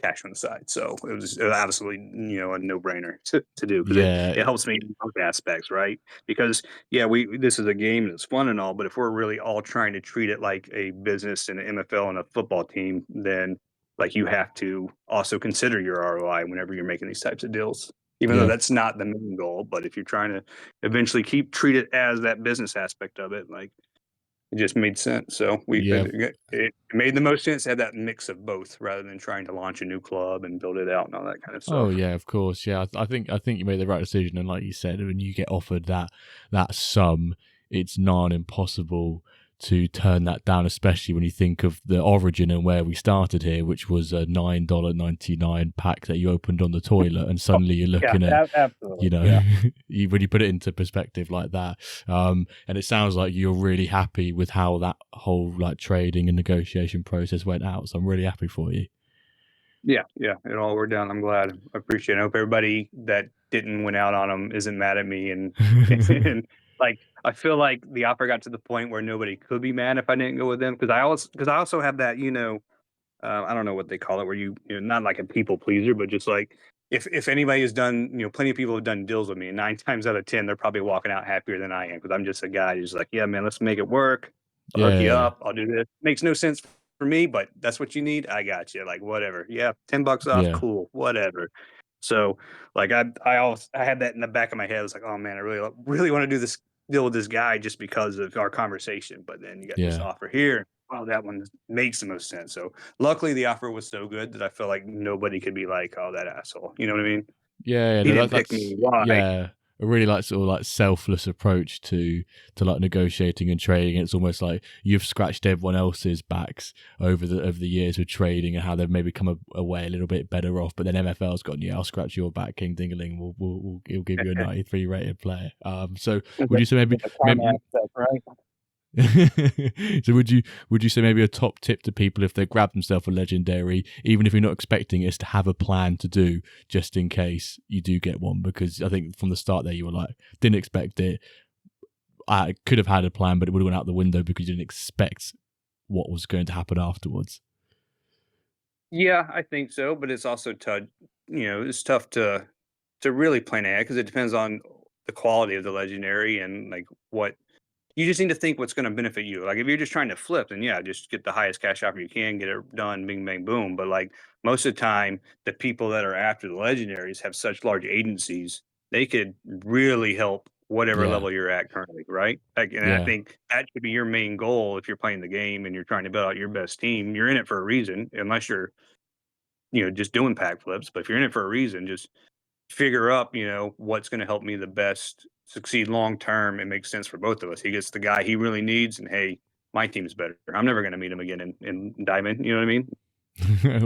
cash on the side. So it was absolutely, a no-brainer to do, because it Yeah, helps me in both aspects, right? Because this is a game that's fun and all, but if we're really all trying to treat it like a business and an MFL and a football team, then like you have to also consider your ROI whenever you're making these types of deals. Even though yeah, that's not the main goal, but if you're trying to eventually treat it as that business aspect of it, like it just made sense. So yeah. it made the most sense to have that mix of both rather than trying to launch a new club and build it out and all that kind of Oh stuff. yeah, of course. Yeah, I think you made the right decision. And like you said, when you get offered that sum, it's non impossible to turn that down. Especially when you think of the origin and where we started here, which was a $9.99 pack that you opened on the toilet, and suddenly you're Yeah, looking at, absolutely. when you put it into perspective like that. And it sounds like you're really happy with how that whole like trading and negotiation process went out. So I'm really happy for you. Yeah, it all worked out. I'm glad. I appreciate it. I hope everybody that didn't win out on them isn't mad at me. And, and like, I feel like the offer got to the point where nobody could be mad if I didn't go with them. Because I also have that, I don't know what they call it, where not like a people pleaser, but just like if anybody has done, plenty of people have done deals with me, and 9 times out of 10, they're probably walking out happier than I am, because I'm just a guy who's like, yeah, man, let's make it work. I'll hook you Yeah, up. I'll do this. Makes no sense for me, but that's what you need. I got you. Like, whatever. Yeah, $10 off. yeah, Cool. Whatever. So like I had that in the back of my head. I was like, oh man, I really want to do this deal with this guy just because of our conversation. But then you got this yeah. offer here. Wow, that one makes the most sense. So luckily the offer was so good that I feel like nobody could be like, oh, that asshole. You know what I mean? Yeah, He no, didn't pick that's me. Why? yeah, a really like sort of like selfless approach to like negotiating and trading. It's almost like you've scratched everyone else's backs over the years with trading and how they've maybe come away a little bit better off. But then MFL's gone, yeah, I'll scratch your back, King Dingaling. We'll give you a 93 rated player. So would you say maybe, The karma aspect, right? so would you say maybe a top tip to people if they grab themselves a legendary, even if you're not expecting it, is to have a plan to do just in case you do get one? Because I think from the start there you were like, didn't expect it. I could have had a plan, but it would have went out the window because you didn't expect what was going to happen afterwards. Yeah, I think so, but it's also tough. It's tough to really plan ahead because it depends on the quality of the legendary and like what you just need to think what's going to benefit you. Like if you're just trying to flip, then yeah, just get the highest cash offer you can, get it done, bing bang boom. But like most of the time, the people that are after the legendaries have such large agencies, they could really help whatever Yeah, level you're at currently, right? Like, and I yeah, think that should be your main goal if you're playing the game and you're trying to build out your best team. You're in it for a reason, unless you're just doing pack flips. But if you're in it for a reason, just figure up, what's going to help me the best succeed long term and make sense for both of us. He gets the guy he really needs, and hey, my team's better. I'm never going to meet him again in Diamond. You know what I mean?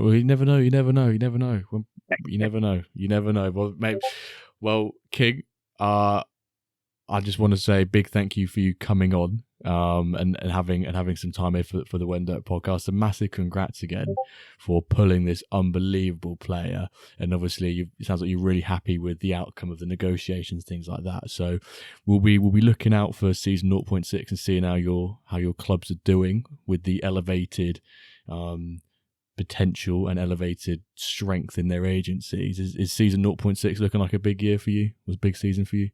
well, you never know. You never know. You never know. Well, you never know. You never know. Well, mate. Well, King. I just want to say a big thank you for you coming on, and having some time here for the Wendirt podcast. A massive congrats again for pulling this unbelievable player. And obviously, it sounds like you're really happy with the outcome of the negotiations, things like that. So we'll be looking out for season 0.6 and seeing how your clubs are doing with the elevated potential and elevated strength in their agencies. Is season 0.6 looking like a big year for you? Was a big season for you?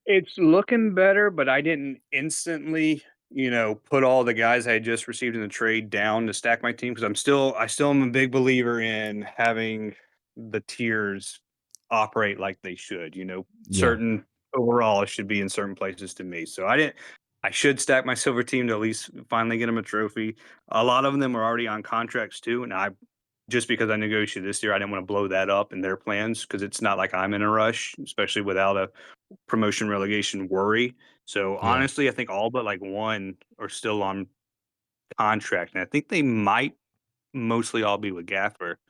It's looking better, but I didn't instantly, put all the guys I had just received in the trade down to stack my team because I still am a big believer in having the tiers operate like they should. Yeah. Certain overall should be in certain places to me. So I should stack my silver team to at least finally get them a trophy. A lot of them are already on contracts too, and just because I negotiated this year, I didn't want to blow that up in their plans because it's not like I'm in a rush, especially without a promotion relegation worry. So Yeah. honestly, I think all but like one are still on contract, and I think they might mostly all be with Gaffer. Oh,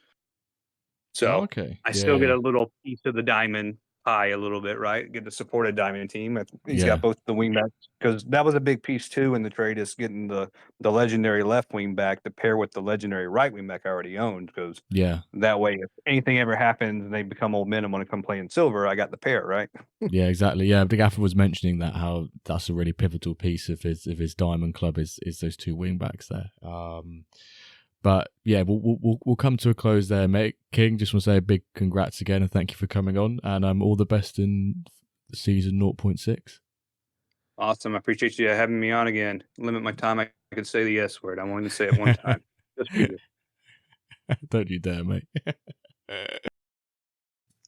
So okay. I Yeah, still get yeah. a little piece of the diamond pie a little bit, right? Get to support a diamond team. He's Yeah. got both the wing backs because that was a big piece too in the trade is getting the legendary left wing back to pair with the legendary right wing back I already owned because Yeah. that way if anything ever happens and they become old men and want to come play in silver, I got the pair, right? Yeah, exactly. Yeah, the gaffer was mentioning that how that's a really pivotal piece of his diamond club is those two wing backs there. But yeah, we'll come to a close there, mate. King, just want to say a big congrats again and thank you for coming on, and all the best in season 0.6. Awesome. I appreciate you having me on again. Limit my time. I could say the S word. I wanted to say it one time. Just for you. Don't you dare, mate.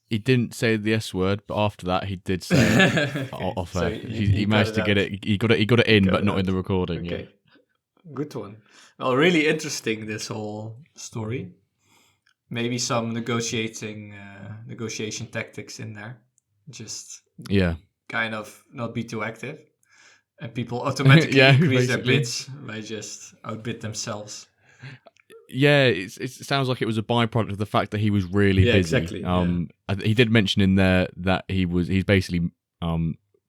He didn't say the S word, but after that, he did say it off air. He managed to get it. He got it in, but not in the recording. Okay, yeah. Good one. Well, really interesting this whole story. Maybe some negotiation tactics in there. Just kind of not be too active, and people automatically increase their bids by just outbid themselves. Yeah, it sounds like it was a byproduct of the fact that he was really busy. Exactly. He did mention in there that he's basically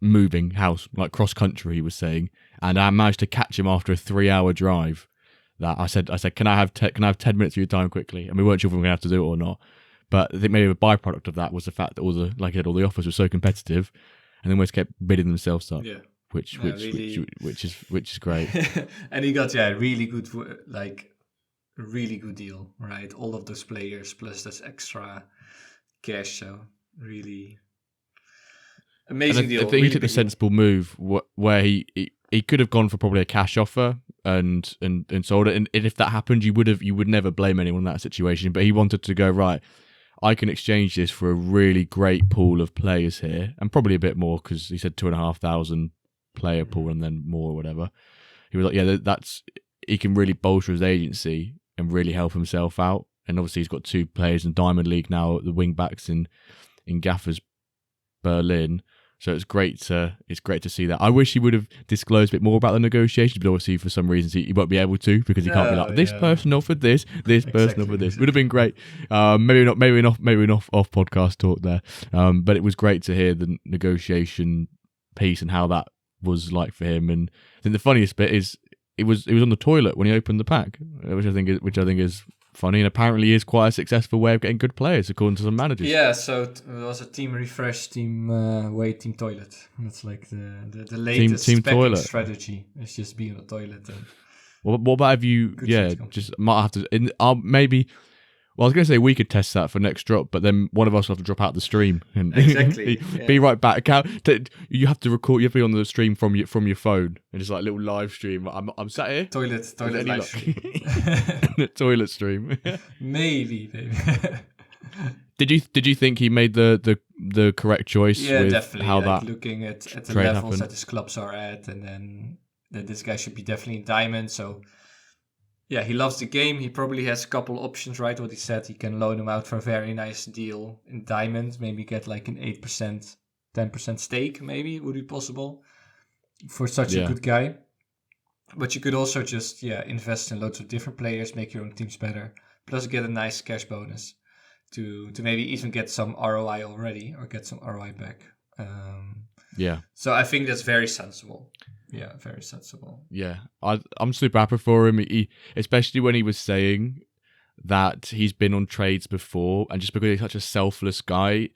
moving house, like cross country. He was saying, and I managed to catch him after a 3-hour drive. That I said, can I have 10 minutes of your time quickly? And we weren't sure if we were going to have to do it or not. But I think maybe a byproduct of that was the fact that all the offers were so competitive, and they almost kept bidding themselves up. Yeah. Which is great. And he got really good really good deal, right? All of those players plus this extra cash, so really amazing deal. I think he took the sensible move where he could have gone for probably a cash offer and sold it, and if that happened, you would never blame anyone in that situation. But he wanted to go, right, I can exchange this for a really great pool of players here, and probably a bit more because he said 2,500 player pool and then more or whatever. He was like, yeah, he can really bolster his agency and really help himself out. And obviously he's got 2 players in Diamond League now, the wing backs in Gaffer's Berlin. So it's great to see that. I wish he would have disclosed a bit more about the negotiations, but obviously for some reasons he won't be able to because he can't be like, this person offered this person offered this. It would have been great. Maybe not off podcast talk there. But it was great to hear the negotiation piece and how that was like for him. And I think the funniest bit is it was on the toilet when he opened the pack, which I think is funny, and apparently is quite a successful way of getting good players according to some managers. Yeah, so it was a team refresh, team team toilet. That's like the latest team toilet strategy. It's just being on the toilet. And what about have you? Yeah, just might have to. Maybe. Well, I was going to say we could test that for next drop, but then one of us will have to drop out the stream and exactly be right back. You have to record. You have to be on the stream from your phone, and just like a little live stream. I'm sat here. Toilet live stream. Toilet stream. maybe. Did you think he made the correct choice? Yeah, with definitely. How like that looking at the levels that his clubs are at, and then that this guy should be definitely in diamond. So. Yeah, he loves the game. He probably has a couple options, right? What he said, he can loan him out for a very nice deal in diamond. Maybe get like an 8%, 10% stake, maybe would be possible for such a good guy. But you could also just invest in loads of different players, make your own teams better, plus get a nice cash bonus to maybe even get some ROI already or get some ROI back. So I think that's very sensible. Yeah, very sensible. Yeah, I'm super happy for him. Especially when he was saying that he's been on trades before, and just because he's such a selfless guy,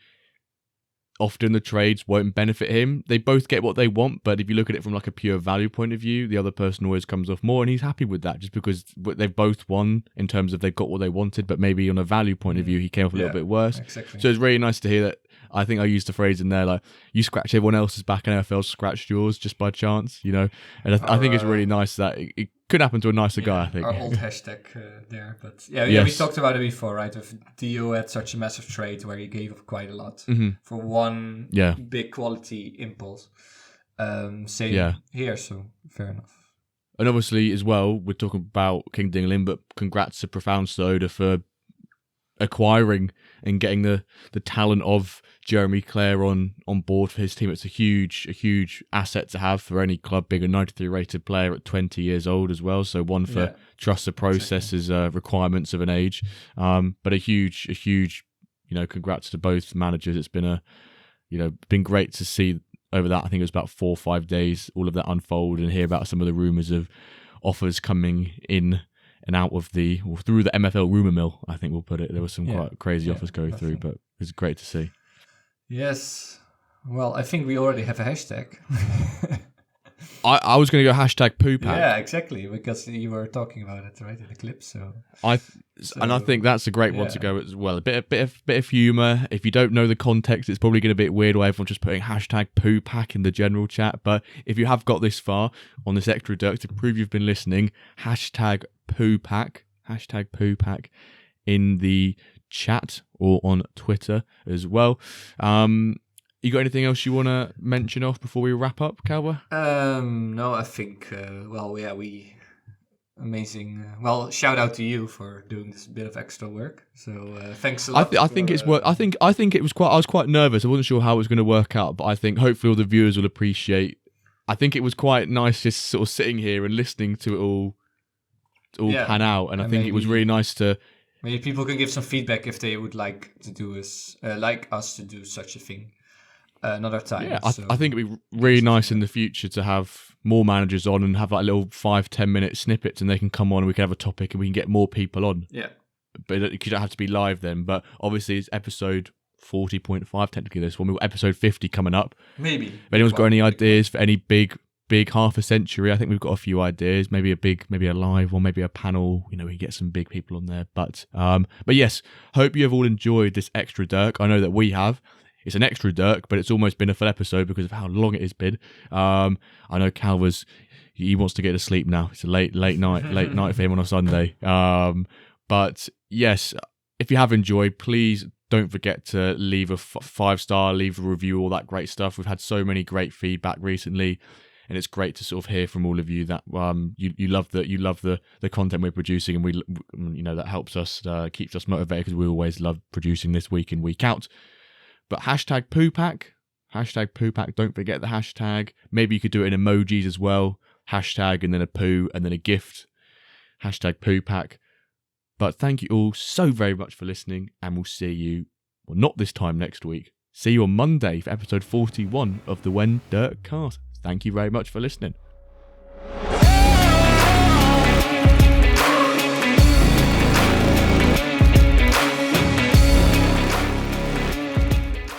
often the trades won't benefit him. They both get what they want, but if you look at it from like a pure value point of view, the other person always comes off more, and he's happy with that just because they've both won in terms of they've got what they wanted, but maybe on a value point of view, he came off a little bit worse. Exactly. So it's really nice to hear that. I think I used the phrase in there, like, you scratch everyone else's back and NFL scratched yours just by chance, And I think it's really nice that it could happen to a nicer guy, I think. Our old hashtag there. But we talked about it before, right? If Dio had such a massive trade where he gave up quite a lot for one big quality impulse. Same here, so fair enough. And obviously, as well, we're talking about King Dinglin, but congrats to Profound Soda for acquiring and getting the talent of Jeremy Clare on board for his team. It's a huge asset to have for any club, being a 93 rated player at 20 years old as well. So one for trust the processes, requirements of an age, but a huge congrats to both managers. It's been been great to see over that. I think it was about 4 or 5 days, all of that unfold and hear about some of the rumours of offers coming in and out of through the MFL rumour mill, I think we'll put it. There were some quite crazy offers going through, but it was great to see. Yes. Well, I think we already have a hashtag. I was going to go hashtag poo pack. Yeah, exactly, because you were talking about it right in the clip. And I think that's a great one to go as well. A bit of humour. If you don't know the context, it's probably going to be a bit weird where everyone's just putting hashtag poo pack in the general chat. But if you have got this far on this ExtraDirk, to prove you've been listening, hashtag poo pack in the chat or on Twitter as well. You got anything else you want to mention off before we wrap up, Calva? No, I think, amazing. Shout out to you for doing this bit of extra work. So thanks a lot. I think it's work. I think it was quite. I was quite nervous. I wasn't sure how it was going to work out, but I think hopefully all the viewers will appreciate. I think it was quite nice just sort of sitting here and listening to it all pan out, and I think it was really nice to. Maybe people can give some feedback if they would like to do us to do such a thing. Another time. Yeah, I think it'd be really nice in the future to have more managers on and have like little 5-10 minute snippets, and they can come on and we can have a topic and we can get more people on. Yeah. But you don't have to be live then. But obviously it's episode 40.5 technically this one. We've got episode 50 coming up. Maybe. If anyone's got any ideas for any big half a century, I think we've got a few ideas. Maybe a live or maybe a panel. We get some big people on there. But yes, hope you have all enjoyed this ExtraDirk. I know that we have. It's an ExtraDirk, but it's almost been a full episode because of how long it has been. I know Calva's, he wants to get to sleep now. It's a late night for him on a Sunday. But yes, if you have enjoyed, please don't forget to leave a 5-star, leave a review, all that great stuff. We've had so many great feedback recently, and it's great to sort of hear from all of you that you love the content we're producing, and we that helps us, keeps us motivated because we always love producing this week in, week out. But hashtag poo pack, don't forget the hashtag. Maybe you could do it in emojis as well. Hashtag and then a poo and then a gift. Hashtag poo pack. But thank you all so very much for listening, and we'll see you, well, not this time next week. See you on Monday for episode 41 of the When Dirt Cast. Thank you very much for listening.